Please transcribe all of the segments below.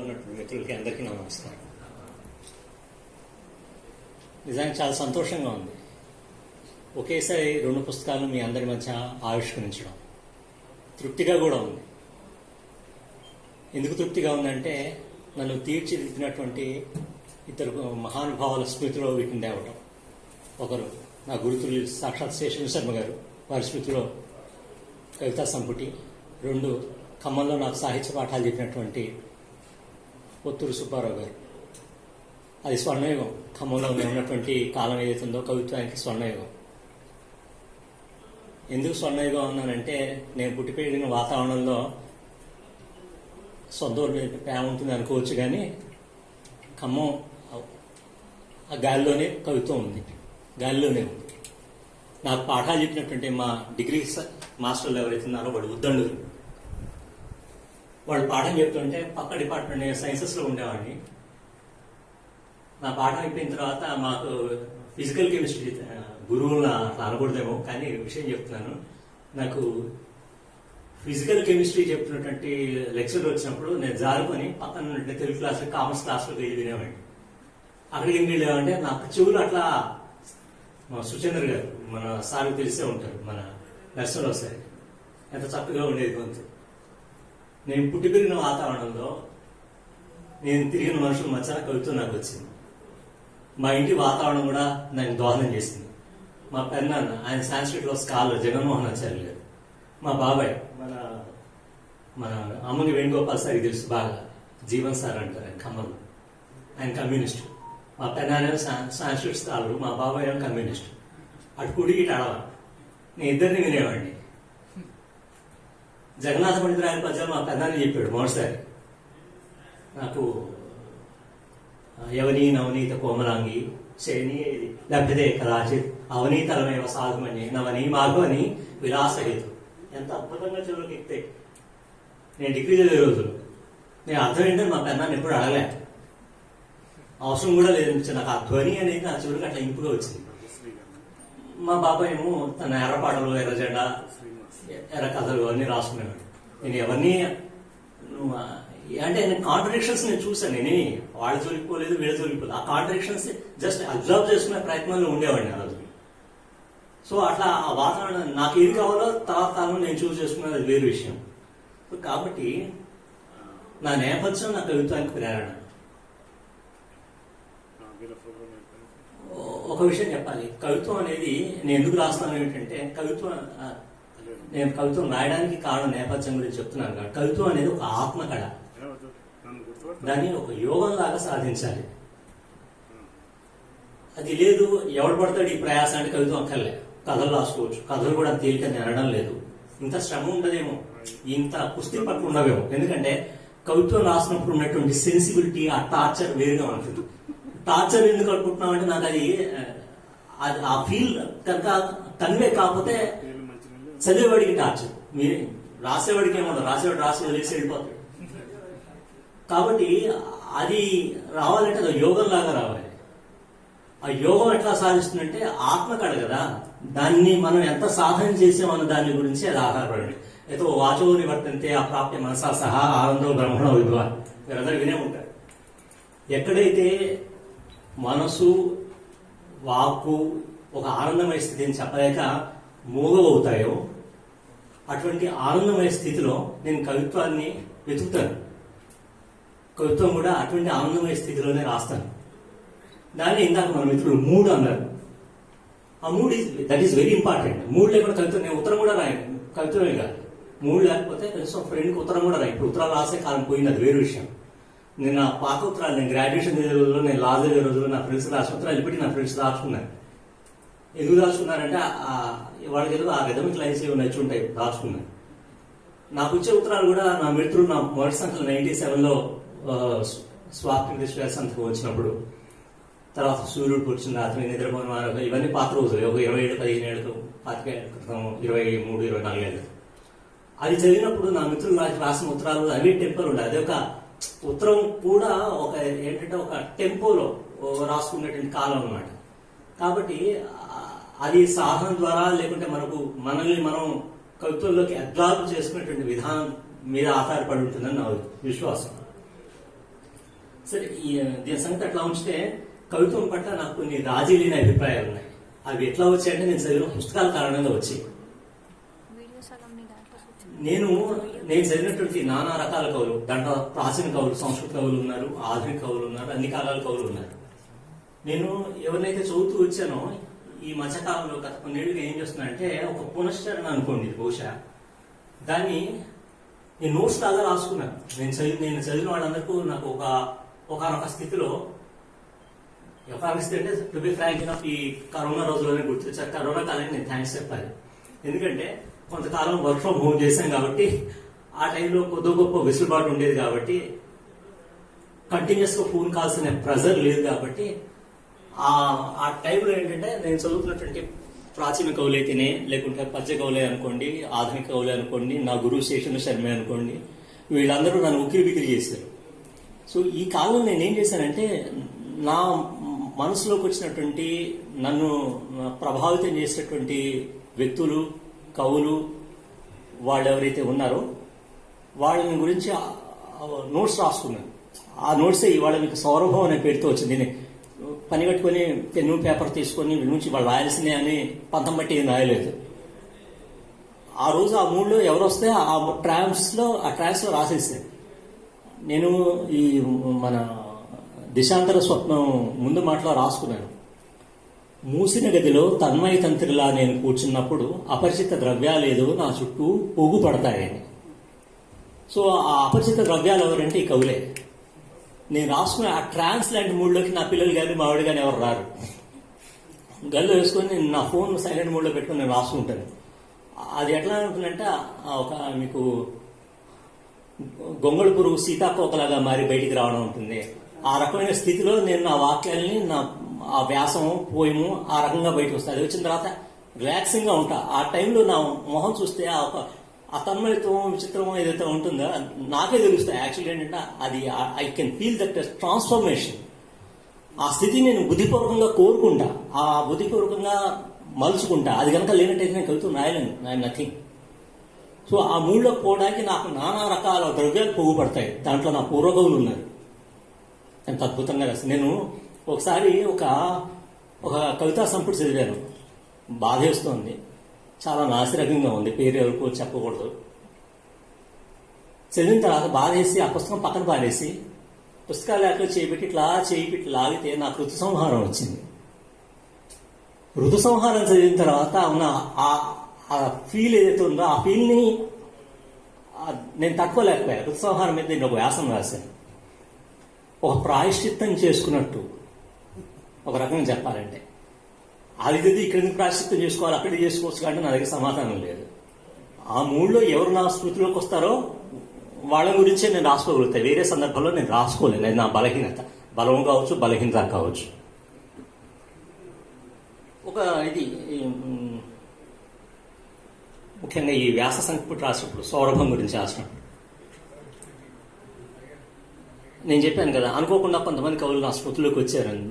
ఉన్నటువంటి మిత్రులకి అందరికీ నమస్కారం. నిజానికి చాలా సంతోషంగా ఉంది ఒకేసారి 2 పుస్తకాలు మీ అందరి మధ్య ఆవిష్కరించడం. తృప్తిగా కూడా ఉంది. ఎందుకు తృప్తిగా ఉందంటే నన్ను తీర్చిదిద్దినటువంటి ఇద్దరు మహానుభావుల స్మృతిలో వీటిని తేవటం. ఒకరు నా గురుతులు సాక్షాత్ శేషగిరి శర్మ గారు, వారి స్మృతిలో కవితా సంపుటి. 2 ఖమ్మంలో నాకు సాహిత్య పాఠాలు చెప్పినటువంటి పొత్తూరు సుబ్బారావు గారు. అది స్వర్ణయుగం. ఖమ్మంలో ఉన్నటువంటి కాలం ఏదైతుందో కవిత్వానికి స్వర్ణయుగం. ఎందుకు స్వర్ణయుగం అన్నానంటే నేను పుట్టి పెరిగిన వాతావరణంలో సొంత ప్రేమ ఉంటుంది అనుకోవచ్చు, కానీ ఖమ్మం ఆ గాలిలోనే కవిత్వం ఉంది, గాలిలోనే ఉంది. నాకు పాఠాలు చెప్పినటువంటి మా డిగ్రీ మాస్టర్లు ఎవరైతే ఉన్నారో వాడు ఉద్దండులు. వాళ్ళు పాఠం చెప్తుంటే పక్క డిపార్ట్మెంట్, నేను సైన్సెస్లో ఉండేవాడిని. నా పాఠం అయిపోయిన తర్వాత మాకు ఫిజికల్ కెమిస్ట్రీ గురువులు అనకూడదేమో, కానీ విషయం చెప్తున్నాను. నాకు ఫిజికల్ కెమిస్ట్రీ చెప్తున్నటువంటి లెక్చర్ వచ్చినప్పుడు నేను జారుకొని పక్కన తెలుగు క్లాసులో కామర్స్ క్లాస్లోకి వెళ్ళి వినేవాడిని. అక్కడికి ఏం వెళ్ళేవాడితే నాకు చెవులు అట్లా మా సుచంద్ర గారు, మన సార్కి తెలిసే ఉంటారు, మన నర్సరావు సార్, ఎంత చక్కగా ఉండేది గొంతు. నేను పుట్టి పెరిగిన వాతావరణంలో నేను తిరిగిన మనుషుల మధ్య కవిత్వం నాకు వచ్చింది. మా ఇంటి వాతావరణం కూడా నాకు దోహదం చేసింది. మా పెన్నాన్న, ఆయన సాంస్క్రిట్లో స్కాలర్ జగన్మోహన్ ఆచార్య గారు. మా బాబాయ్, మన అమ్మని వేణుగోపాల్ సార్కి తెలుసు బాగా, జీవన్ సార్ అంటారు ఆయన ఖమ్మంలో, ఆయన కమ్యూనిస్టు. మా పెన్నాన్న సాంస్క్రిట్ స్కాలరు, మా బాబాయ్ ఏమో కమ్యూనిస్టు. అటు కుడికి ఇటు అడవ. నేను ఇద్దరిని వినేవాడిని. జగన్నాథ పండితురాయల పద్యాలు మా పెద్దాన్ని చెప్పాడు మొదటిసారి నాకు. యవనీ నవనీత కోమలాంగి శని లభ్యతే కదాచిత్ అవనీతరమేవ సాగుమని నవని మాఘవని విలాసహేతు. ఎంత అద్భుతంగా చెవులకు ఎక్కితే. నేను డిగ్రీ చదివే రోజులు నేను అర్థం ఏంటని మా పెన్నాన్ని ఎప్పుడు అడగలే, అవసరం కూడా లేదనిపించింది. నాకు ఆ ధ్వని అనేది నా చెవులకు అట్లా ఇంపుగా వచ్చింది. మా బాబాయ్ ఏమో తన ఎర్రపాటలు, ఎర్రజెండా, ఎర్ర కథలు అన్నీ రాసుకునేవాడు. నేను ఎవరిని అంటే నేను కాంట్రడిక్షన్స్ నేను చూసాను. నేను వాళ్ళ జోలిపోలేదు, వీళ్ళ జోలిపోలేదు. ఆ కాంట్రడిక్షన్స్ జస్ట్ అబ్జర్వ్ చేసుకునే ప్రయత్నంలో ఉండేవాడిని ఆ రోజు. సో అట్లా ఆ వాతావరణం నాకు ఏది కావాలో తర్వాత నేను చూస్ చేసుకున్నది, అది వేరే విషయం. కాబట్టి నా నేపథ్యం నా కవిత్వానికి ప్రేరణ. ఒక విషయం చెప్పాలి, కవిత్వం అనేది నేను ఎందుకు రాస్తాను ఏంటంటే, నేను కవిత్వం రాయడానికి కారణం నేపథ్యం గురించి చెప్తున్నాను కదా. కవిత్వం అనేది ఒక ఆత్మకళ, దాన్ని ఒక యోగంలాగా సాధించాలి. అది లేదు ఎవడు పడతాడు ఈ ప్రయాసం అంటే కవిత్వం అక్కర్లే. కథలు రాసుకోవచ్చు, కథలు కూడా తేలికని అనడం లేదు. ఇంత శ్రమ ఉండదేమో, ఇంత కుస్తీ పట్టు ఉండవేమో. ఎందుకంటే కవిత్వం రాసినప్పుడు ఉన్నటువంటి సెన్సిబిలిటీ, ఆ టార్చర్ వేరుగా ఉంటుంది. టార్చర్ ఎందుకు అనుకుంటున్నాం అంటే నాకు అది ఆ ఫీల్ కనుక కన్వే కాకపోతే చదివేవాడికి టార్చర్. మీరు రాసేవాడికి ఏమన్నా, రాసేవాడు రాసి వదిలేసి వెళ్ళిపోతాడు. కాబట్టి అది రావాలంటే అది యోగం లాగా రావాలి. ఆ యోగం ఎట్లా సాధిస్తుందంటే ఆత్మకళ కదా, దాన్ని మనం ఎంత సాధన చేసామన్న దాని గురించి అది ఆధారపడండి. అయితే వాచో నివర్తంతే అప్రాప్య మనసా సహా ఆనందం బ్రహ్మణో విద్వాన్, మీరందరూ వినే ఉంటారు. ఎక్కడైతే మనసు వాక్కు ఒక ఆనందమయ స్థితిని చెప్పలేక మూగవవుతాయో అటువంటి ఆనందమయ స్థితిలో నేను కవిత్వాన్ని వెతుకుతాను. కవిత్వం కూడా అటువంటి ఆనందమయ స్థితిలోనే రాస్తాను. దాన్ని ఇందాక మన మిత్రులు మూడ్ అన్నారు. ఆ mood that is very important. Mood లేకుండా కవిత్వం, నేను ఉత్తరం కూడా రాయను, కవిత్వమే కాదు. మూడ్ లేకపోతే కనీసం ఫ్రెండ్కి ఉత్తరం కూడా రాయి. ఇప్పుడు ఉత్తరాలు రాసే కాలం పోయింది, అది వేరే విషయం. నేను నా పాత ఉత్తరాలు, నేను గ్రాడ్యుయేషన్ చదివే రోజుల్లో, నేను లా చదివే రోజుల్లో నా ఫ్రెండ్స్ రాసిన ఉత్తరాలు ఇప్పటికీ నా ఫ్రెండ్స్ దాచుకున్నాను. ఎందుకు దాచుకున్నారంటే వాళ్ళకి ఏదో ఆ రిథమిక్ లైన్స్ ఏమి నచ్చి ఉంటాయి, దాచుకున్నాను. నాకు వచ్చే ఉత్తరాలు కూడా నా మిత్రులు నా మొదటి సంఖ్యలో 97లో స్వాతంత్ర విశ్వాస సంతకు వచ్చినప్పుడు, తర్వాత సూర్యుడు కూర్చున్న రాత్రి నిద్రపోయిన, ఇవన్నీ పాత రోజులు, ఒక 27-15 ఏళ్ళకు, 25 ఏళ్ళ క్రితం, 23-24 ఏళ్ళు. అది చదివినప్పుడు నా మిత్రులు రాసిన ఉత్తరాలు అవి టెంపోలు ఉండాలి. అది ఒక ఉత్తరం కూడా ఒక ఏంటంటే ఒక టెంపోలో రాసుకునేటువంటి కాలం అన్నమాట. కాబట్టి అది సాధన ద్వారా, లేకుంటే మనల్ని మనం కవిత్వంలోకి అబ్జార్బ్ చేసుకునేటువంటి విధానం మీద ఆధారపడి ఉంటుందని నా విశ్వాసం. సరే దీని సంగతి అట్లా ఉంచితే కవిత్వం పట్ల నాకు కొన్ని రాజీ లేని అభిప్రాయాలు ఉన్నాయి. అవి ఎట్లా వచ్చాయంటే నేను చదివిన పుస్తకాల కారణంగా వచ్చాయి. నేను చదివినటువంటి నానా రకాల కవులు, దాంట్లో ప్రాచీన కవులు, సంస్కృత కవులు ఉన్నారు, ఆధునిక కవులు ఉన్నారు, అన్ని కాలాల కవులు ఉన్నారు. నేను ఎవరినైతే చదువుతూ వచ్చానో ఈ మధ్యకాలంలో గత కొన్నేళ్ళుగా ఏం చేస్తున్నా అంటే ఒక పునశ్చరణ అనుకోండి బహుశా, దాన్ని నేను నోట్స్ లాగా రాసుకున్నాను. నేను చదివిన వాళ్ళందరికీ నాకు ఒకనొక స్థితిలో స్థితి అంటే టు బి ఫ్రాంక్ ఈ కరోనా రోజుల్లోనే గుర్తొచ్చారు. కరోనా కాలానికి నేను థ్యాంక్స్ చెప్పాలి. ఎందుకంటే కొంతకాలం వర్క్ ఫ్రమ్ హోమ్ చేశాం కాబట్టి ఆ టైంలో కొద్ది గొప్ప వెసులుబాటు ఉండేది కాబట్టి, కంటిన్యూస్ గా ఫోన్ కాల్స్ అనే ప్రెజర్ లేదు కాబట్టి ఆ టైంలో ఏంటంటే నేను చదువుతున్నటువంటి ప్రాచీన కవులు అయితేనే, లేకుంటే పద్య కవులే అనుకోండి, ఆధునిక కవులే అనుకోండి, నా గురువు శేషను శర్మే అనుకోండి, వీళ్ళందరూ నన్ను ఉక్కిరి బిక్కిరి చేశారు. సో ఈ కాలంలో నేనేం చేశానంటే నా మనసులోకి వచ్చినటువంటి, నన్ను ప్రభావితం చేసినటువంటి వ్యక్తులు, కవులు, వాళ్ళు ఎవరైతే ఉన్నారో వాళ్ళని గురించి నోట్స్ రాసుకున్నాను. ఆ నోట్సే ఇవాళ మీకు సౌరభం అనే పేరుతో వచ్చింది. నేను పని కట్టుకొని పెన్ను పేపర్ తీసుకొని వీళ్ళ నుంచి వాళ్ళు రాయాల్సిందే అని పంతం బట్టి ఏం రాయలేదు. ఆ రోజు ఆ మూడ్లో ఎవరు వస్తే ఆ ట్రాన్స్ లో రాసేసాను. నేను ఈ మన దిశాంతర స్వప్నం ముందు మాటలో రాసుకున్నాను. మూసిన గదిలో తన్మయ తంత్రిలా నేను కూర్చున్నప్పుడు అపరిచిత ద్రవ్యాలేదో నా చుట్టూ పోగు పడతాయని. సో ఆ అపరిచిత ద్రవ్యాలు ఎవరంటే ఈ కవులే. నేను రాసుకున్న ఆ ట్రాన్స్ లాంటి మూడ్లోకి నా పిల్లలు కానీ మా ఆవిడ కానీ ఎవరు రారు. గల్లో వేసుకొని నేను నా ఫోన్ సైలెంట్ మూడ్లో పెట్టుకొని నేను రాసుకుంటాను. అది ఎట్లా ఉంటుందంటే ఒక మీకు గొంగళి పురుగు సీతాకోకలాగా మారి బయటికి రావడం ఉంటుంది. ఆ రకమైన స్థితిలో నేను నా వాక్యాలని, ఆ వ్యాసం, పోయము ఆ రకంగా బయటకు వస్తాయి. అది వచ్చిన తర్వాత రిలాక్సింగ్ గా ఉంటా. ఆ టైంలో నా మొహం చూస్తే ఆ తన్మయత్వం, విచిత్రం ఏదైతే ఉంటుందో నాకే తెలుస్తాయి. యాక్చువల్లీ ఏంటంటే అది I can feel that transformation. ఆ స్థితి నేను బుద్ధిపూర్వకంగా కోరుకుంటా, ఆ బుద్ధిపూర్వకంగా మలుచుకుంటా. అది కనుక లేనట్టయితే నేను కవిత్వం రాయలేను. I nothing. సో ఆ మూడ్లోకి పోవడానికి నాకు నానా రకాల ద్రవ్యాలు పోగుపడతాయి. దాంట్లో నా పూర్వకవులు ఉన్నారు. ఎంత అద్భుతంగా రాస్తాను. నేను ఒకసారి ఒక కవితా సంపుటి చదివాను. బాధేస్తోంది, చాలా నాసిరకంగా ఉంది, పేరు ఎవరికో చెప్పకూడదు. చదివిన తర్వాత బాధేసి ఆ పుస్తకం పక్కన పారేసి పుస్తకాలు లేక చేయిపెట్టి లాగితే నాకు ఋతు సంహారం వచ్చింది. ఋతు సంహారం చదివిన తర్వాత ఉన్న ఆ ఫీల్ ఏదైతే ఉందో ఆ ఫీల్ని నేను తట్టుకోలేకపోయాను. ఋతు సంహారం మీద నేను ఒక వ్యాసం రాశాను. ఒక ప్రాయశ్చిత్తం చేసుకున్నట్టు, ఒక రకంగా చెప్పాలంటే. అది ఇక్కడ ప్రాయశ్చిత్తం చేసుకోవాలి, అక్కడే చేసుకోవచ్చు కాబట్టి నా దగ్గర సమాధానం లేదు. ఆ మూడ్లో ఎవరు నా స్మృతిలోకి వస్తారో వాళ్ళ గురించే నేను రాసుకోగలుగుతాను. వేరే సందర్భంలో నేను రాసుకోలేను. అది నా బలహీనత. బలం కావచ్చు, బలహీనత కావచ్చు. ఇది ముఖ్యంగా ఈ వ్యాస సంపుటి రాసినప్పుడు, సౌరభం గురించి రాసినప్పుడు నేను చెప్పాను కదా, అనుకోకుండా కొంతమంది కవులు నా స్మృతిలోకి వచ్చారని.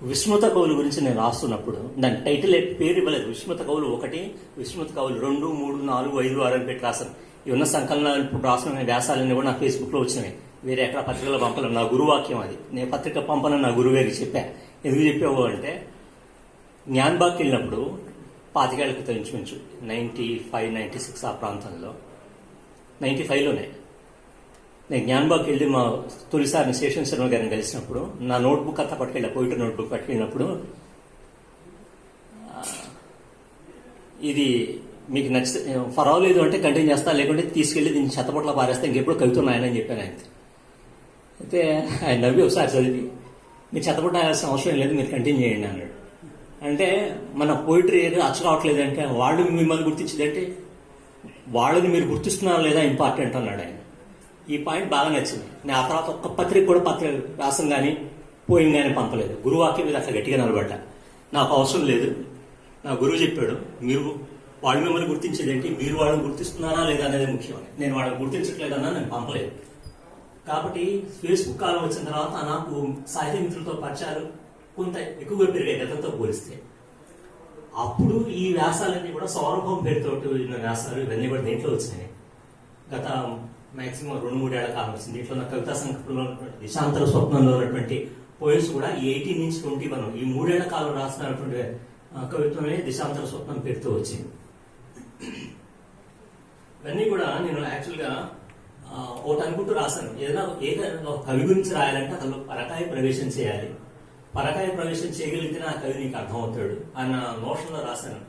విస్మృత కవుల గురించి నేను రాస్తున్నప్పుడు దాని టైటిల్ పేరు ఇవ్వలేదు. విస్మృత కవులు 1, విస్మృత కవులు 2, 3, 4, 5, 6 అని పెట్టి రాశాను. ఇవన్న సంకలనాలు ఇప్పుడు రాసిన వ్యాసాలన్నీ కూడా నా ఫేస్బుక్ లో వచ్చినాయి. వేరే ఎక్కడ పత్రికలో పంపలేం. నా గురువాక్యం అది. నేను పత్రిక పంపనని నా గురువు గారికి చెప్పా. ఎందుకు చెప్పావు అంటే, జ్ఞాన్బాగ్కి వెళ్ళినప్పుడు 25 ఏళ్ల క్రితం ఇంచుమించు 95, 96 ఆ ప్రాంతంలో, 95లోనే నేను జ్ఞాన్బాగ్కి వెళ్ళి మా తొలిసారి శేషన్ శర్మ గారిని కలిసినప్పుడు నా నోట్బుక్ అంతా పట్టుకెళ్ళా. పోయిటర్ నోట్బుక్ పట్టుకెళ్ళినప్పుడు, ఇది మీకు నచ్చితే పర్వాలేదు అంటే కంటిన్యూ చేస్తా, లేకుంటే తీసుకెళ్లి దీన్ని చెత్తపట్ల పారేస్తే ఇంకెప్పుడు కవిత్వం రాయనని చెప్పాను ఆయనకి. అయితే ఆయన నవ్వి ఒకసారి చదివి, మీరు చెత్తపట్ల రాయాల్సిన అవసరం లేదు, మీరు కంటిన్యూ చేయండి అన్నాడు. అంటే మన పోయిటరీ ఏదో అచ్చు రావట్లేదు అంటే, వాళ్ళు మిమ్మల్ని గుర్తించిందంటే వాళ్ళని మీరు గుర్తిస్తున్నారా లేదా ఇంపార్టెంట్ అన్నాడు ఆయన. ఈ పాయింట్ బాగా నచ్చింది. నేను ఆ తర్వాత ఒక్క పత్రిక కూడా వ్యాసం కానీ పోయిం కానీ పంపలేదు. గురువాక్యం మీద అట్లా గట్టిగా నిలబడ్డా. నాకు అవసరం లేదు, నా గురువు చెప్పాడు, మీరు వాళ్ళు మిమ్మల్ని గుర్తించేది ఏంటి, మీరు వాళ్ళని గుర్తిస్తున్నారా లేదా అనేది ముఖ్యమని. నేను వాళ్ళని గుర్తించట్లేదన్నా నేను పంపలేదు. కాబట్టి ఫేస్బుక్ కాలం వచ్చిన తర్వాత నాకు సాహిత్య మిత్రులతో పరిచయాలు కొంత ఎక్కువగా పెరిగాయి గతంతో పోలిస్తే. అప్పుడు ఈ వ్యాసాలన్నీ కూడా సౌరభం పేరుతో ఉన్న వ్యాసాలు ఇవన్నీ కూడా దేంట్లో వచ్చినాయి. గత మాక్సిమం 2-3 ఏళ్ల కాలం వచ్చింది. దీంట్లో నా కవితా సంకల్పంలో ఉన్నటువంటి దిశాంతర స్వప్నంలో ఉన్నటువంటి పోయిమ్స్ కూడా 18 నుంచి 21 ఈ 3 ఏళ్ల కాలం రాసినటువంటి కవిత్వమే దిశాంతర స్వప్నం పేరుతో వచ్చింది. ఇవన్నీ కూడా నేను యాక్చువల్గా ఒకటి అనుకుంటూ రాశాను. ఏదైనా కవి గురించి రాయాలంటే అతను పరకాయ ప్రవేశం చేయాలి. పరకాయ ప్రవేశం చేయగలిగితే ఆ కవి నీకు అర్థమవుతాడు అన్న నోషన్లో రాశాను.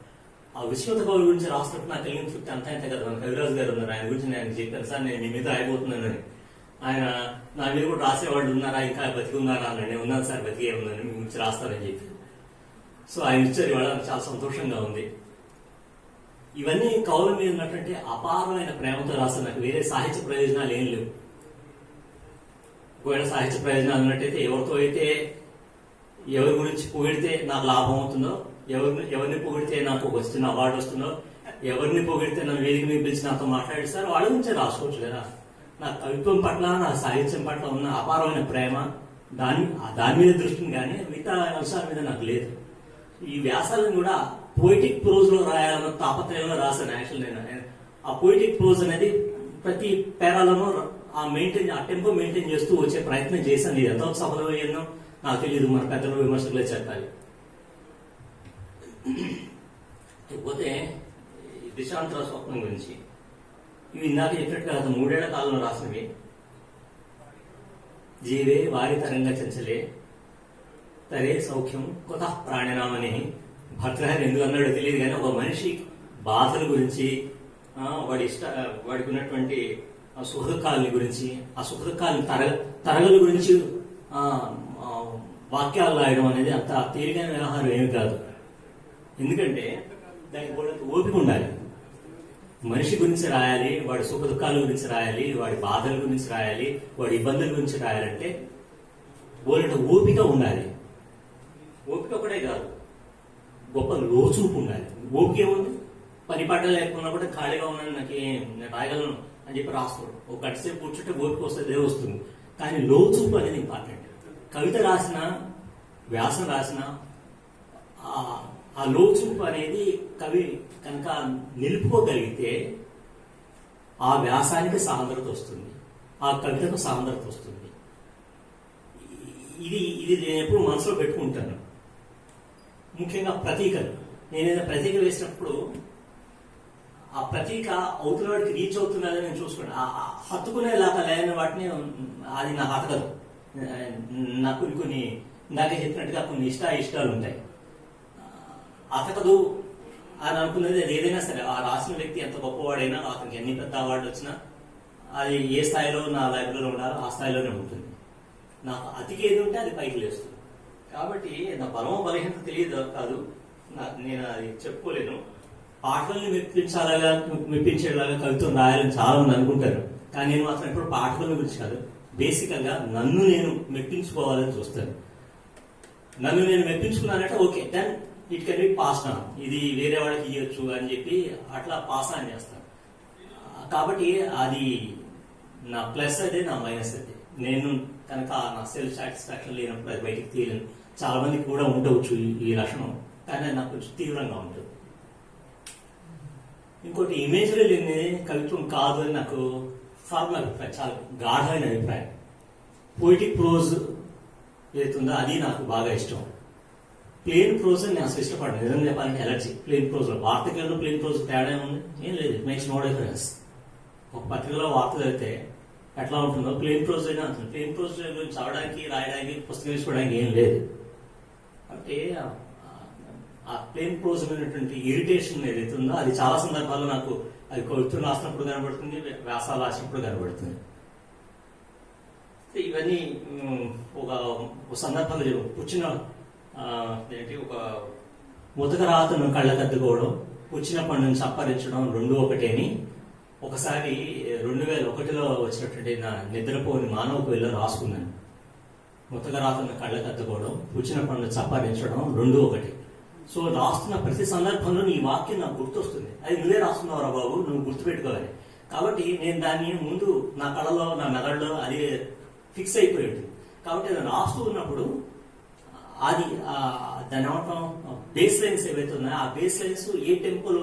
ఆ విశ్వత కవి గురించి రాసినప్పుడు నాకు కలిగిన తృప్తి అంతా ఇంత కదా. మన కవిరాజు గారు ఉన్నారు, ఆయన గురించి నేను చెప్పాను, సార్ నేను మీ మీద అయిపోతున్నానని. ఆయన నా మీద కూడా రాసేవాళ్ళు ఉన్నారా, ఇంకా బతికి ఉన్నారా అని. నేను ఉన్నాను సార్, బతికే ఉందని, మీ గురించి రాస్తానని చెప్పి. సో ఆయన ఇచ్చారు, ఇవాళ చాలా సంతోషంగా ఉంది. ఇవన్నీ కవుల మీద ఉన్నటువంటి అపారమైన ప్రేమతో రాసిన, నాకు వేరే సాహిత్య ప్రయోజనాలు ఏం లేవు. ఒకవేళ సాహిత్య ప్రయోజనాలు ఉన్నట్టయితే ఎవరితో అయితే ఎవరి గురించి పొగిడితే నాకు లాభం అవుతుందో, ఎవరిని పొగిడితే నాకు ఒక చిన్న అవార్డు వస్తుందో, ఎవరిని పొగిడితే నన్ను వేదిక మీద పిలిచి నాతో మాట్లాడిస్తారు, వాళ్ళ గురించే రాసుకోవచ్చు కదా. నా కవిత్వం పట్ల, నా సాహిత్యం పట్ల ఉన్న అపారమైన ప్రేమ దాని మీద దృష్టిని కానీ మిగతా అంశాల మీద నాకు లేదు. ఈ వ్యాసాలను కూడా పోయిటిక్ ప్రోజ్ లో రాయాలన్న తాపత్రయంలో రాశాను. యాక్చువల్ నేను ఆ పోయిటిక్ ప్రోజ్ అనేది ప్రతి పేరాలను ఆ టెంపో మెయింటైన్ చేస్తూ వచ్చే ప్రయత్నం చేశాను. ఇది ఎంతో సఫలమయ్యానో నాకు తెలియదు, మన పెద్దలు విమర్శకులే చెప్పాలి. ఇకపోతే దిశాంతర స్వప్నం గురించి, ఇవి ఇందాక చెప్పినట్టుగా గత 3 ఏళ్ల కాలంలో రాసినవి. జీవే వారి తరంగా చంచలే తరే సౌఖ్యం కొత ప్రాణనామని భర్తృహరి ఎందుకు అన్నాడో తెలియదు కానీ, ఒక మనిషి బాధల గురించి, వాడికి ఉన్నటువంటి సుఖదుఖాలని గురించి, ఆ సుఖదుఖాలని తరగల గురించి వాక్యాలు రాయడం అనేది అంత తేలికైన వ్యవహారం ఏమి కాదు. ఎందుకంటే దానికి కూడా ఓపిక ఉండాలి. మనిషి గురించి రాయాలి, వాడి సుఖ దుఃఖాల గురించి రాయాలి, వాడి బాధల గురించి రాయాలి, వాడి ఇబ్బందుల గురించి రాయాలంటే వాళ్ళంటే ఓపిక ఉండాలి. ఓపిక ఒకటే కాదు, గొప్ప లోచూపు ఉండాలి. ఓపిక ఏముంది, పని పట్ట లేకున్నా కూడా ఖాళీగా ఉన్నాను, నేను రాయగలను అని చెప్పి రాస్తాడు. ఒక గంటసేపు కూర్చుంటే ఓపిక వస్తుంది, వస్తుంది. కానీ లోచూపు అనేది ఇంపార్టెంట్. కవిత రాసిన, వ్యాసం రాసిన ఆ లోచూపు అనేది కవి కనుక నిలుపుకోగలిగితే ఆ వ్యాసానికి సాంద్రత వస్తుంది, ఆ కవితకు సాంద్రత వస్తుంది. ఇది నేను ఎప్పుడు మనసులో పెట్టుకుంటాను. ముఖ్యంగా ప్రతీకలు, నేనేదో ప్రతీక వేసినప్పుడు ఆ ప్రతీక అవతల వాడికి రీచ్ అవుతున్నదని నేను చూసుకోండి. హత్తుకునేలాగా లేని వాటిని అది నాకు హతకదు. నాకు కొన్ని ఇందాకే చెప్పినట్టుగా కొన్ని ఇష్టాలు ఉంటాయి. అతకదు అని అనుకున్నది అది ఏదైనా సరే, ఆ రాసిన వ్యక్తి ఎంత గొప్పవాడైనా, అతనికి ఎన్ని పెద్ద అవార్డు వచ్చినా అది ఏ స్థాయిలో నా లైబ్రరీలో ఉండాలో ఆ స్థాయిలోనే ఉంటుంది. నాకు అతికేది ఉంటే అది పైకి లేస్తుంది. కాబట్టి నా బలం బలహీనత తెలియదు కాదు, నేను అది చెప్పుకోలేను. పాఠకుల్ని మెప్పించేలాగా కవిత్వం రాయాలని చాలా మంది అనుకుంటారు. కానీ నేను మాత్రం ఎప్పుడు పాఠకుల గురించి కాదు, బేసికల్ గా నన్ను నేను మెప్పించుకోవాలని చూస్తాను. నన్ను నేను మెప్పించుకున్నానంటే okay, then it can be pass on, ఇది వేరే వాళ్ళకి ఇవ్వచ్చు అని చెప్పి అట్లా పాస్ ఆన్ చేస్తాను. కాబట్టి అది నా ప్లస్ అదే, నా మైనస్ అదే. నేను కనుక నా సెల్ఫ్ సాటిస్ఫాక్షన్ లేనప్పుడు అది బయటికి తీయలేను. చాలా మందికి కూడా ఉండవచ్చు ఈ లక్షణం, కానీ అది నాకు కొంచెం తీవ్రంగా ఉంటుంది. ఇంకోటి, ఇమేజ్లో లేని కవిత్వం కాదు అని నాకు ఫార్మల్ అభిప్రాయం, చాలా గాఢమైన అభిప్రాయం. పోయిటిక్ ప్రోజ్ ఏతుందో అది నాకు బాగా ఇష్టం. ప్లెయిన్ ప్రోజ్ అని నేను అసలు ఇష్టపడను, నిజం చెప్పాలంటే ఎలర్జీ. ప్లెయిన్ ప్రోజ్ లో వార్తకులను ప్లెయిన్ ప్రోజ్ తేడా ఉంది ఏం లేదు, ఇట్ మేక్స్ నో డిఫరెన్స్. ఒక పత్రికలో వార్త చదివితే ఎట్లా ఉంటుందో ప్లెయిన్ ప్రోజ్ అయినా ఉంటుంది. ప్లెయిన్ ప్రోజ్ గురించి చదవడానికి, రాయడానికి, పుస్తకం తీసుకోవడానికి ఏం లేదు. అంటే ఆ ప్లెయిన్ ప్రోజ్ అనేటువంటి ఇరిటేషన్ ఏదైతే ఉందో అది చాలా సందర్భాల్లో నాకు అది కవిత్వం రాసినప్పుడు కనబడుతుంది, వ్యాసాలు రాసినప్పుడు కనబడుతుంది. ఇవన్నీ ఒక సందర్భంలో పుచ్చిన ఒక ముతక రాతను కళ్ళకద్దుకోవడం, పుచ్చిన పండును చప్పరించడం రెండు ఒకటే అని ఒకసారి 2001లో వచ్చినటువంటి నా నిద్రపోని మానవ కోయిల్లో రాసుకున్నాను. ముతక రాతను కళ్ళకద్దుకోవడం, పుచ్చిన పండును చప్పరించడం రెండు ఒకటి. సో రాస్తున్న ప్రతి సందర్భంలో నీ వాక్యం నాకు గుర్తొస్తుంది. అది నువ్వే రాస్తున్నావురా బాబు, నువ్వు గుర్తుపెట్టుకోవాలి. కాబట్టి నేను దాన్ని ముందు నా కళలో, నా మెదడులో అది ఫిక్స్ అయిపోయి ఉంటుంది. కాబట్టి అది రాస్తూ ఉన్నప్పుడు అది దాని ఏమంటాం, బేస్ లైన్స్ ఏవైతే ఉన్నాయో ఆ బేస్ లైన్స్ ఏ టెంపోలో